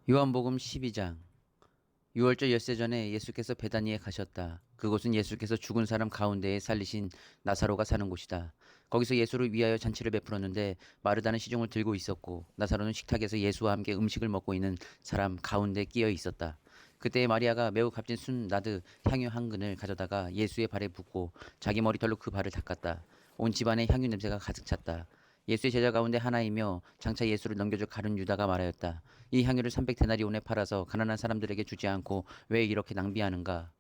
요한복음 12장. 유월절 엿새 전에 예수께서 베다니에 가셨다. 그곳은 예수께서 죽은 사람 가운데에 살리신 나사로가 사는 곳이다. 거기서 예수를 위하여 잔치를 베풀었는데 마르다는 시중을 들고 있었고 나사로는 식탁에서 예수와 함께 음식을 먹고 있는 사람 가운데 끼어 있었다. 그때 마리아가 매우 값진 순 나드 향유 한 근을 가져다가 예수의 발에 붓고 자기 머리털로 그 발을 닦았다. 온 집안에 향유 냄새가 가득 찼다. 예수의 제자 가운데 하나이며 장차 예수를 넘겨줄 가룟 유다가 말하였다. 이 향유를 300데나리온에 팔아서 가난한 사람들에게 주지 않고 왜 이렇게 낭비하는가?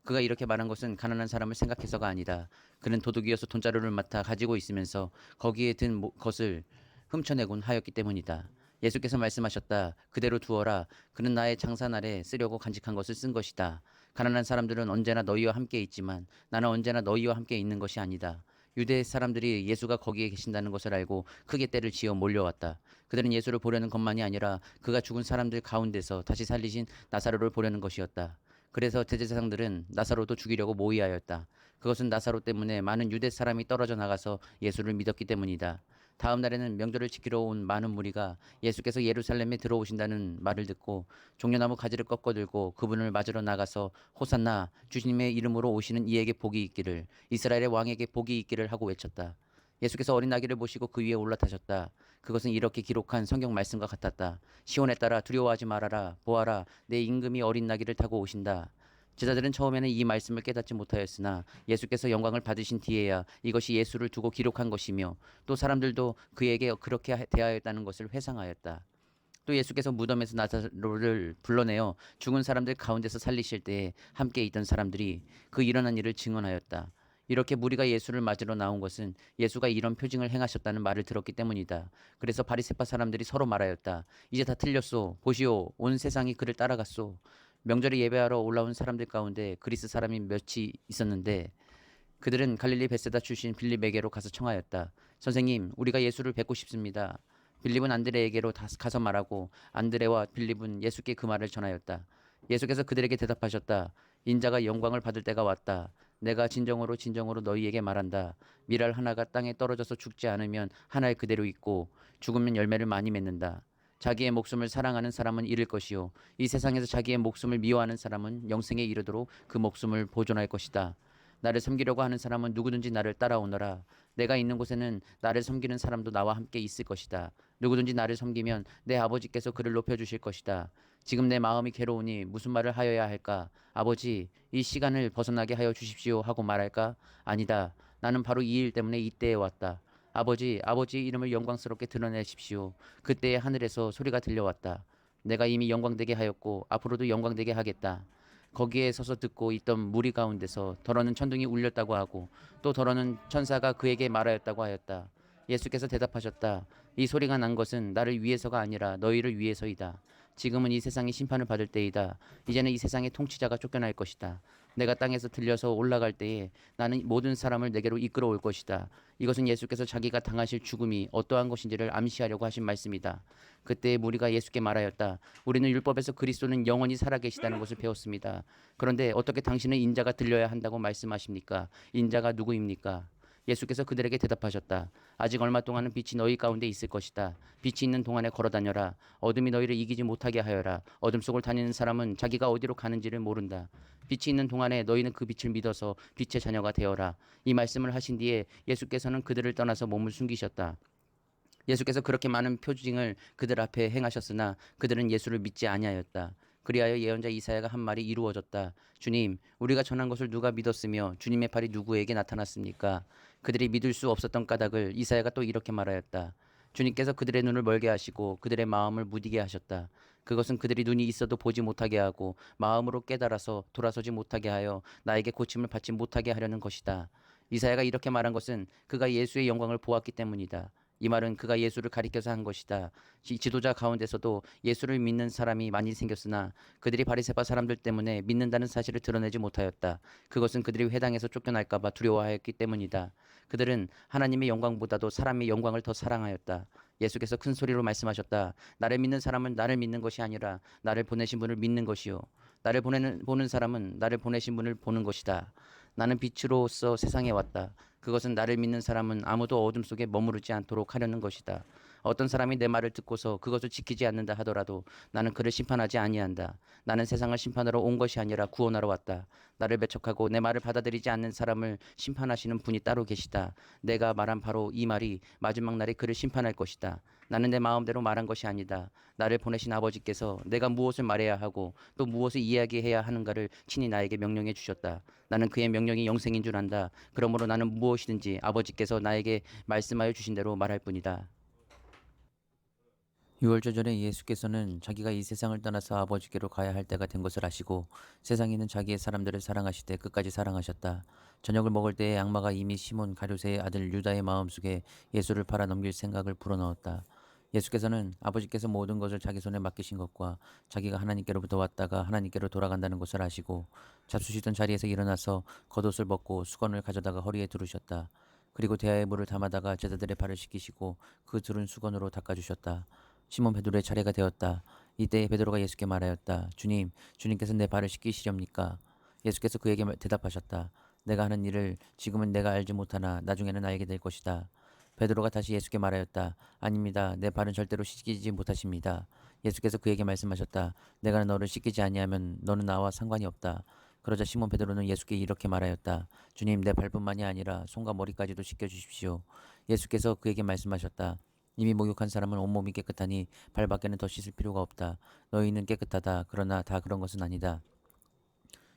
그가 이렇게 말한 것은 가난한 사람을 생각해서가 아니다. 그는 도둑이어서 돈자루를 맡아 가지고 있으면서 거기에 든 것을 훔쳐내곤 하였기 때문이다. 예수께서 말씀하셨다. 그대로 두어라. 그는 나의 장사날에 쓰려고 간직한 것을 쓴 것이다. 가난한 사람들은 언제나 너희와 함께 있지만 나는 언제나 너희와 함께 있는 것이 아니다. 유대 사람들이 예수가 거기에 계신다는 것을 알고 크게 떼를 지어 몰려왔다. 그들은 예수를 보려는 것만이 아니라 그가 죽은 사람들 가운데서 다시 살리신 나사로를 보려는 것이었다. 그래서 대제사장들은 나사로도 죽이려고 모의하였다. 그것은 나사로 때문에 많은 유대 사람이 떨어져 나가서 예수를 믿었기 때문이다. 다음 날에는 명절을 지키러 온 많은 무리가 예수께서 예루살렘에 들어오신다는 말을 듣고 종려나무 가지를 꺾어들고 그분을 맞으러 나가서 호산나 주님의 이름으로 오시는 이에게 복이 있기를 이스라엘의 왕에게 복이 있기를 하고 외쳤다. 예수께서 어린 아기를 보시고 그 위에 올라타셨다. 그것은 이렇게 기록한 성경 말씀과 같았다. 시온에 따라 두려워하지 말아라. 보아라. 내 임금이 어린 아기를 타고 오신다. 제자들은 처음에는 이 말씀을 깨닫지 못하였으나 예수께서 영광을 받으신 뒤에야 이것이 예수를 두고 기록한 것이며 또 사람들도 그에게 그렇게 대하였다는 것을 회상하였다. 또 예수께서 무덤에서 나사로를 불러내어 죽은 사람들 가운데서 살리실 때에 함께 있던 사람들이 그 일어난 일을 증언하였다. 이렇게 무리가 예수를 맞으러 나온 것은 예수가 이런 표징을 행하셨다는 말을 들었기 때문이다. 그래서 바리새파 사람들이 서로 말하였다. 이제 다 틀렸소. 보시오. 온 세상이 그를 따라갔소. 명절에 예배하러 올라온 사람들 가운데 그리스 사람이 몇이 있었는데 그들은 갈릴리 벳세다 출신 빌립에게로 가서 청하였다. 선생님, 우리가 예수를 뵙고 싶습니다. 빌립은 안드레에게로 가서 말하고 안드레와 빌립은 예수께 그 말을 전하였다. 예수께서 그들에게 대답하셨다. 인자가 영광을 받을 때가 왔다. 내가 진정으로 진정으로 너희에게 말한다. 밀알 하나가 땅에 떨어져서 죽지 않으면 하나에 그대로 있고 죽으면 열매를 많이 맺는다. 자기의 목숨을 사랑하는 사람은 잃을 것이요 이 세상에서 자기의 목숨을 미워하는 사람은 영생에 이르도록 그 목숨을 보존할 것이다. 나를 섬기려고 하는 사람은 누구든지 나를 따라오너라. 내가 있는 곳에는 나를 섬기는 사람도 나와 함께 있을 것이다. 누구든지 나를 섬기면 내 아버지께서 그를 높여주실 것이다. 지금 내 마음이 괴로우니 무슨 말을 하여야 할까? 아버지, 이 시간을 벗어나게 하여 주십시오 하고 말할까? 아니다. 나는 바로 이 일 때문에 이때에 왔다. 아버지, 아버지의 이름을 영광스럽게 드러내십시오. 그때에 하늘에서 소리가 들려왔다. 내가 이미 영광되게 하였고 앞으로도 영광되게 하겠다. 거기에 서서 듣고 있던 무리 가운데서 더러는 천둥이 울렸다고 하고 또 더러는 천사가 그에게 말하였다고 하였다. 예수께서 대답하셨다. 이 소리가 난 것은 나를 위해서가 아니라 너희를 위해서이다. 지금은 이 세상이 심판을 받을 때이다. 이제는 이 세상의 통치자가 쫓겨날 것이다. 내가 땅에서 들려서 올라갈 때에 나는 모든 사람을 내게로 이끌어올 것이다. 이것은 예수께서 자기가 당하실 죽음이 어떠한 것인지를 암시하려고 하신 말씀이다. 그때 무리가 예수께 말하였다. 우리는 율법에서 그리스도는 영원히 살아계시다는 것을 배웠습니다. 그런데 어떻게 당신은 인자가 들려야 한다고 말씀하십니까? 인자가 누구입니까? 예수께서 그들에게 대답하셨다. 아직 얼마 동안은 빛이 너희 가운데 있을 것이다. 빛이 있는 동안에 걸어다녀라. 어둠이 너희를 이기지 못하게 하여라. 어둠 속을 다니는 사람은 자기가 어디로 가는지를 모른다. 빛이 있는 동안에 너희는 그 빛을 믿어서 빛의 자녀가 되어라. 이 말씀을 하신 뒤에 예수께서는 그들을 떠나서 몸을 숨기셨다. 예수께서 그렇게 많은 표징을 그들 앞에 행하셨으나 그들은 예수를 믿지 아니하였다. 그리하여 예언자 이사야가 한 말이 이루어졌다. 주님, 우리가 전한 것을 누가 믿었으며 주님의 팔이 누구에게 나타났습니까? 그들이 믿을 수 없었던 까닭을 이사야가 또 이렇게 말하였다. 주님께서 그들의 눈을 멀게 하시고 그들의 마음을 무디게 하셨다. 그것은 그들이 눈이 있어도 보지 못하게 하고 마음으로 깨달아서 돌아서지 못하게 하여 나에게 고침을 받지 못하게 하려는 것이다. 이사야가 이렇게 말한 것은 그가 예수의 영광을 보았기 때문이다. 이 말은 그가 예수를 가리켜서 한 것이다. 지도자 가운데서도 예수를 믿는 사람이 많이 생겼으나 그들이 바리새파 사람들 때문에 믿는다는 사실을 드러내지 못하였다. 그것은 그들이 회당에서 쫓겨날까 봐 두려워하였기 때문이다. 그들은 하나님의 영광보다도 사람의 영광을 더 사랑하였다. 예수께서 큰 소리로 말씀하셨다. 나를 믿는 사람은 나를 믿는 것이 아니라 나를 보내신 분을 믿는 것이요. 나를 보는 사람은 나를 보내신 분을 보는 것이다. 나는 빛으로서 세상에 왔다. 그것은 나를 믿는 사람은 아무도 어둠 속에 머무르지 않도록 하려는 것이다. 어떤 사람이 내 말을 듣고서 그것을 지키지 않는다 하더라도 나는 그를 심판하지 아니한다. 나는 세상을 심판하러 온 것이 아니라 구원하러 왔다. 나를 배척하고 내 말을 받아들이지 않는 사람을 심판하시는 분이 따로 계시다. 내가 말한 바로 이 말이 마지막 날에 그를 심판할 것이다. 나는 내 마음대로 말한 것이 아니다. 나를 보내신 아버지께서 내가 무엇을 말해야 하고 또 무엇을 이야기해야 하는가를 친히 나에게 명령해 주셨다. 나는 그의 명령이 영생인 줄 안다. 그러므로 나는 무엇이든지 아버지께서 나에게 말씀하여 주신 대로 말할 뿐이다. 유월절 전에 예수께서는 자기가 이 세상을 떠나서 아버지께로 가야 할 때가 된 것을 아시고 세상에 있는 자기의 사람들을 사랑하시되 끝까지 사랑하셨다. 저녁을 먹을 때에 악마가 이미 시몬 가룟세의 아들 유다의 마음속에 예수를 팔아 넘길 생각을 불어넣었다. 예수께서는 아버지께서 모든 것을 자기 손에 맡기신 것과 자기가 하나님께로부터 왔다가 하나님께로 돌아간다는 것을 아시고 잡수시던 자리에서 일어나서 겉옷을 벗고 수건을 가져다가 허리에 두르셨다. 그리고 대야에 물을 담아다가 제자들의 발을 씻기시고 그 두른 수건으로 닦아주셨다. 시몬 베드로의 차례가 되었다. 이때 베드로가 예수께 말하였다. 주님, 주님께서 내 발을 씻기시렵니까? 예수께서 그에게 대답하셨다. 내가 하는 일을 지금은 내가 알지 못하나 나중에는 알게 될 것이다. 베드로가 다시 예수께 말하였다. 아닙니다. 내 발은 절대로 씻기지 못하십니다. 예수께서 그에게 말씀하셨다. 내가 너를 씻기지 아니하면 너는 나와 상관이 없다. 그러자 시몬 베드로는 예수께 이렇게 말하였다. 주님, 내 발뿐만이 아니라 손과 머리까지도 씻겨 주십시오. 예수께서 그에게 말씀하셨다. 이미 목욕한 사람은 온몸이 깨끗하니 발밖에는 더 씻을 필요가 없다. 너희는 깨끗하다. 그러나 다 그런 것은 아니다.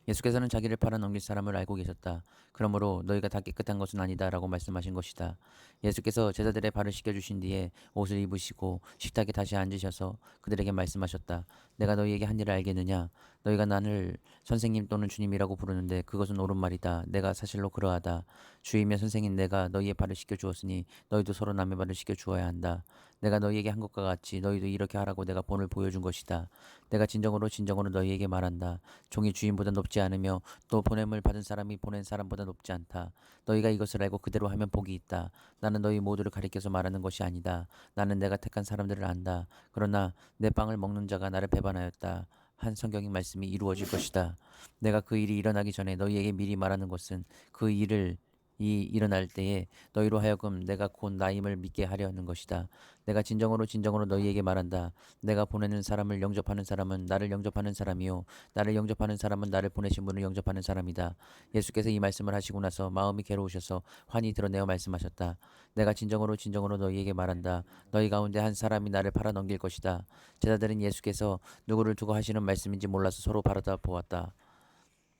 예수께서는 자기를 팔아 넘길 사람을 알고 계셨다. 그러므로 너희가 다 깨끗한 것은 아니다 라고 말씀하신 것이다. 예수께서 제자들의 발을 씻겨주신 뒤에 옷을 입으시고 식탁에 다시 앉으셔서 그들에게 말씀하셨다. 내가 너희에게 한 일을 알겠느냐? 너희가 나를 선생님 또는 주님이라고 부르는데 그것은 옳은 말이다. 내가 사실로 그러하다. 주이며 선생인 내가 너희의 발을 씻겨주었으니 너희도 서로 남의 발을 씻겨주어야 한다. 내가 너희에게 한 것과 같이 너희도 이렇게 하라고 내가 본을 보여준 것이다. 내가 진정으로 진정으로 너희에게 말한다. 종이 주인보다 높지 않으며 또 보냄을 받은 사람이 보낸 사람보다 높지 않다. 너희가 이것을 알고 그대로 하면 복이 있다. 나는 너희 모두를 가리켜서 말하는 것이 아니다. 나는 내가 택한 사람들을 안다. 그러나 내 빵을 먹는 자가 나를 배반하였다. 한 성경의 말씀이 이루어질 것이다. 내가 그 일이 일어나기 전에 너희에게 미리 말하는 것은 그 일을 일어날 때에 너희로 하여금 내가 곧 나임을 믿게 하려 하는 것이다. 내가 진정으로 진정으로 너희에게 말한다. 내가 보내는 사람을 영접하는 사람은 나를 영접하는 사람이요 나를 영접하는 사람은 나를 보내신 분을 영접하는 사람이다. 예수께서 이 말씀을 하시고 나서 마음이 괴로우셔서 환히 드러내어 말씀하셨다. 내가 진정으로 진정으로 너희에게 말한다. 너희 가운데 한 사람이 나를 팔아 넘길 것이다. 제자들은 예수께서 누구를 두고 하시는 말씀인지 몰라서 서로 바라다 보았다.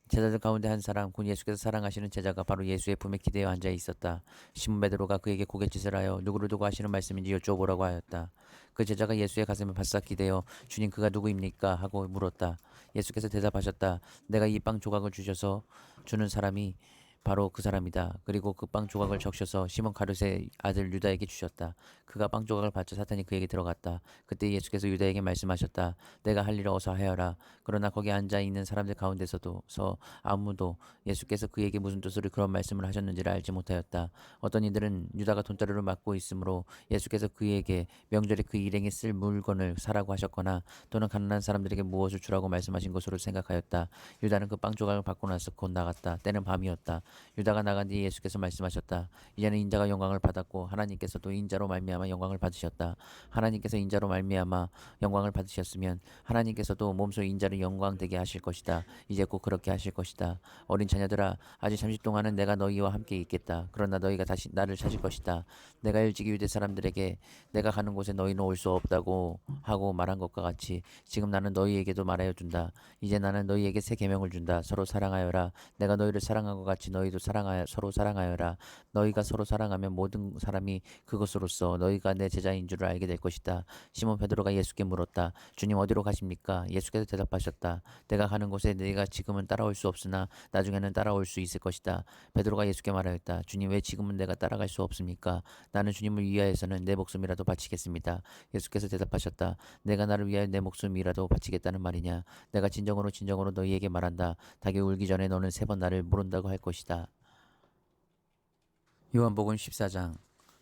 제자들 가운데 한 사람, 곧 예수께서 사랑하시는 제자가 바로 예수의 품에 기대어 앉아 있었다. 시몬 베드로가 그에게 고갯짓을 하여 누구를 두고 하시는 말씀인지 여쭤보라고 하였다. 그 제자가 예수의 가슴에 바싹 기대어 주님 그가 누구입니까? 하고 물었다. 예수께서 대답하셨다. 내가 이 빵 조각을 주셔서 주는 사람이 바로 그 사람이다. 그리고 그 빵 조각을 적셔서 시몬 가룟의 아들 유다에게 주셨다. 그가 빵 조각을 받자 사탄이 그에게 들어갔다. 그때 예수께서 유다에게 말씀하셨다. 내가 할 일을 어서 하여라. 그러나 거기 앉아 있는 사람들 가운데서도 아무도 예수께서 그에게 무슨 뜻으로 그런 말씀을 하셨는지를 알지 못하였다. 어떤 이들은 유다가 돈자루를 맡고 있으므로 예수께서 그에게 명절에 그 일행이 쓸 물건을 사라고 하셨거나 또는 가난한 사람들에게 무엇을 주라고 말씀하신 것으로 생각하였다. 유다는 그 빵 조각을 받고 나서 곧 나갔다. 때는 밤이었다. 유다가 나간 뒤에 예수께서 말씀하셨다. 이제는 인자가 영광을 받았고 하나님께서도 인자로 말미암아 영광을 받으셨다. 하나님께서 인자로 말미암아 영광을 받으셨으면 하나님께서도 몸소 인자를 영광되게 하실 것이다. 이제 곧 그렇게 하실 것이다. 어린 자녀들아 아직 잠시 동안은 내가 너희와 함께 있겠다. 그러나 너희가 다시 나를 찾을 것이다. 내가 일찍이 유대 사람들에게 내가 가는 곳에 너희는 올 수 없다고 하고 말한 것과 같이 지금 나는 너희에게도 말하여 준다. 이제 나는 너희에게 새 계명을 준다. 서로 사랑하여라. 내가 너희를 사랑한 것 같이 너희도 서로 사랑하여라. 너희가 서로 사랑하면 모든 사람이 그것으로써 너희가 내 제자인 줄을 알게 될 것이다. 시몬 베드로가 예수께 물었다. 주님 어디로 가십니까? 예수께서 대답하셨다. 내가 가는 곳에 너희가 지금은 따라올 수 없으나 나중에는 따라올 수 있을 것이다. 베드로가 예수께 말하였다. 주님 왜 지금은 내가 따라갈 수 없습니까? 나는 주님을 위하여서는 내 목숨이라도 바치겠습니다. 예수께서 대답하셨다. 내가 나를 위하여 내 목숨이라도 바치겠다는 말이냐? 내가 진정으로 진정으로 너희에게 말한다. 닭이 울기 전에 너는 3번 나를 모른다고 할 것이다. 요한복음 14장.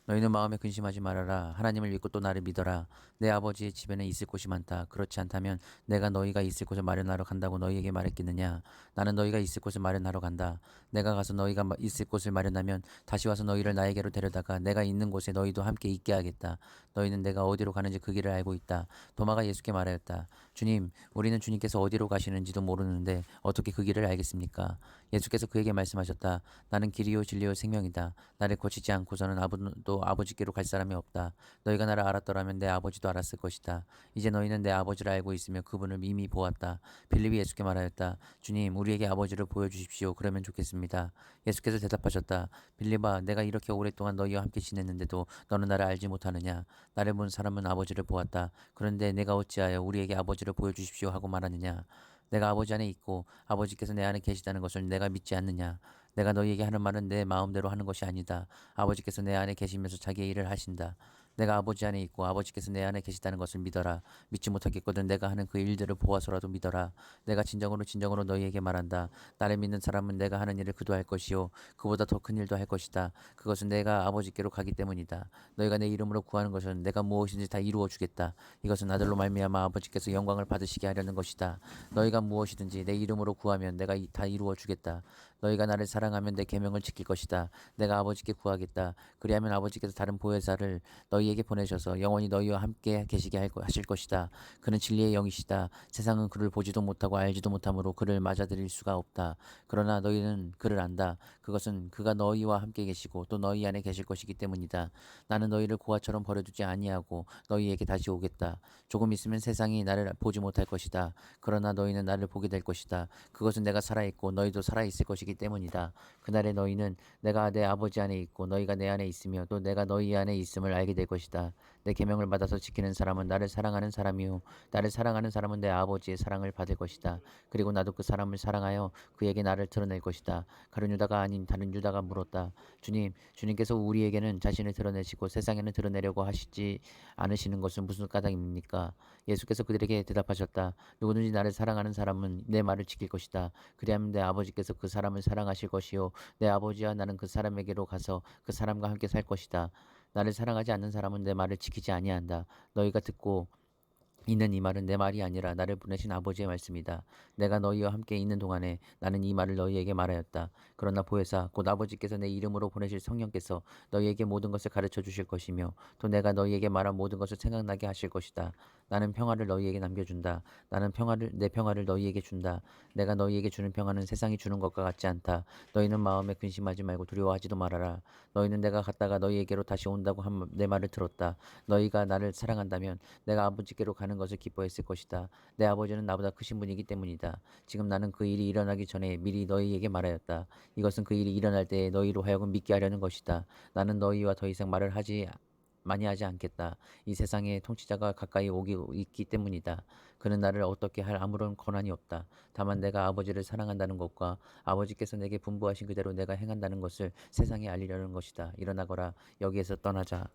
너희는 마음에 근심하지 말아라. 하나님을 믿고 또 나를 믿어라. 내 아버지의 집에는 있을 곳이 많다. 그렇지 않다면 내가 너희가 있을 곳을 마련하러 간다고 너희에게 말했겠느냐. 나는 너희가 있을 곳을 마련하러 간다. 내가 가서 너희가 있을 곳을 마련하면 다시 와서 너희를 나에게로 데려다가 내가 있는 곳에 너희도 함께 있게 하겠다. 너희는 내가 어디로 가는지 그 길을 알고 있다. 도마가 예수께 말하였다. 주님, 우리는 주님께서 어디로 가시는지도 모르는데 어떻게 그 길을 알겠습니까? 예수께서 그에게 말씀하셨다. 나는 길이요 진리요 생명이다. 나를 거치지 않고서는 아무도 아버지께로 갈 사람이 없다. 너희가 나를 알았더라면 내 아버지도 알았을 것이다. 이제 너희는 내 아버지를 알고 있으며 그분을 이미 보았다. 빌립이 예수께 말하였다. 주님, 우리에게 아버지를 보여주십시오. 그러면 좋겠습니다. 예수께서 대답하셨다. 빌립아, 내가 이렇게 오랫동안 너희와 함께 지냈는데도 너는 나를 알지 못하느냐? 나를 본 사람은 아버지를 보았다. 그런데 내가 어찌하여 우리에게 아버지를 보여주십시오 하고 말하느냐? 내가 아버지 안에 있고 아버지께서 내 안에 계시다는 것을 내가 믿지 않느냐? 내가 너희에게 하는 말은 내 마음대로 하는 것이 아니다. 아버지께서 내 안에 계시면서 자기의 일을 하신다. 내가 아버지 안에 있고 아버지께서 내 안에 계시다는 것을 믿어라. 믿지 못하겠거든 내가 하는 그 일들을 보아서라도 믿어라. 내가 진정으로 진정으로 너희에게 말한다. 나를 믿는 사람은 내가 하는 일을 그도 할 것이요 그보다 더 큰 일도 할 것이다. 그것은 내가 아버지께로 가기 때문이다. 너희가 내 이름으로 구하는 것은 내가 무엇인지 다 이루어 주겠다. 이것은 아들로 말미암아 아버지께서 영광을 받으시게 하려는 것이다. 너희가 무엇이든지 내 이름으로 구하면 내가 다 이루어 주겠다. 너희가 나를 사랑하면 내 계명을 지킬 것이다. 내가 아버지께 구하겠다. 그리하면 아버지께서 다른 보혜사를 너희에게 보내셔서 영원히 너희와 함께 계시게 하실 것이다. 그는 진리의 영이시다. 세상은 그를 보지도 못하고 알지도 못하므로 그를 맞아들일 수가 없다. 그러나 너희는 그를 안다. 그것은 그가 너희와 함께 계시고 또 너희 안에 계실 것이기 때문이다. 나는 너희를 고아처럼 버려두지 아니하고 너희에게 다시 오겠다. 조금 있으면 세상이 나를 보지 못할 것이다. 그러나 너희는 나를 보게 될 것이다. 그것은 내가 살아있고 너희도 살아있을 것이기 때문이다. 그날에 너희는 내가 내 아버지 안에 있고 너희가 내 안에 있으며 또 내가 너희 안에 있음을 알게 될 것이다. 내 계명을 받아서 지키는 사람은 나를 사랑하는 사람이요 나를 사랑하는 사람은 내 아버지의 사랑을 받을 것이다. 그리고 나도 그 사람을 사랑하여 그에게 나를 드러낼 것이다. 가룟 유다가 아닌 다른 유다가 물었다. 주님께서 우리에게는 자신을 드러내시고 세상에는 드러내려고 하시지 않으시는 것은 무슨 까닭입니까? 예수께서 그들에게 대답하셨다. 누구든지 나를 사랑하는 사람은 내 말을 지킬 것이다. 그리하면 내 아버지께서 그 사람을 사랑하실 것이요 내 아버지와 나는 그 사람에게로 가서 그 사람과 함께 살 것이다. 나를 사랑하지 않는 사람은 내 말을 지키지 아니한다. 너희가 듣고 있는 이 말은 내 말이 아니라 나를 보내신 아버지의 말씀이다. 내가 너희와 함께 있는 동안에 나는 이 말을 너희에게 말하였다. 그러나 보혜사 곧 아버지께서 내 이름으로 보내실 성령께서 너희에게 모든 것을 가르쳐 주실 것이며 또 내가 너희에게 말한 모든 것을 생각나게 하실 것이다. 나는 평화를 너희에게 남겨준다. 나는 내 평화를 너희에게 준다. 내가 너희에게 주는 평화는 세상이 주는 것과 같지 않다. 너희는 마음에 근심하지 말고 두려워하지도 말아라. 너희는 내가 갔다가 너희에게로 다시 온다고 한 내 말을 들었다. 너희가 나를 사랑한다면 내가 아버지께로 가는 것을 기뻐했을 것이다. 내 아버지는 나보다 크신 분이기 때문이다. 지금 나는 그 일이 일어나기 전에 미리 너희에게 말하였다. 이것은 그 일이 일어날 때에 너희로 하여금 믿게 하려는 것이다. 나는 너희와 더 이상 말을 많이 하지 않겠다. 이 세상에 통치자가 가까이 오기 있기 때문이다. 그는 나를 어떻게 할 아무런 권한이 없다. 다만 내가 아버지를 사랑한다는 것과 아버지께서 내게 분부하신 그대로 내가 행한다는 것을 세상에 알리려는 것이다. 일어나거라. 여기에서 떠나자.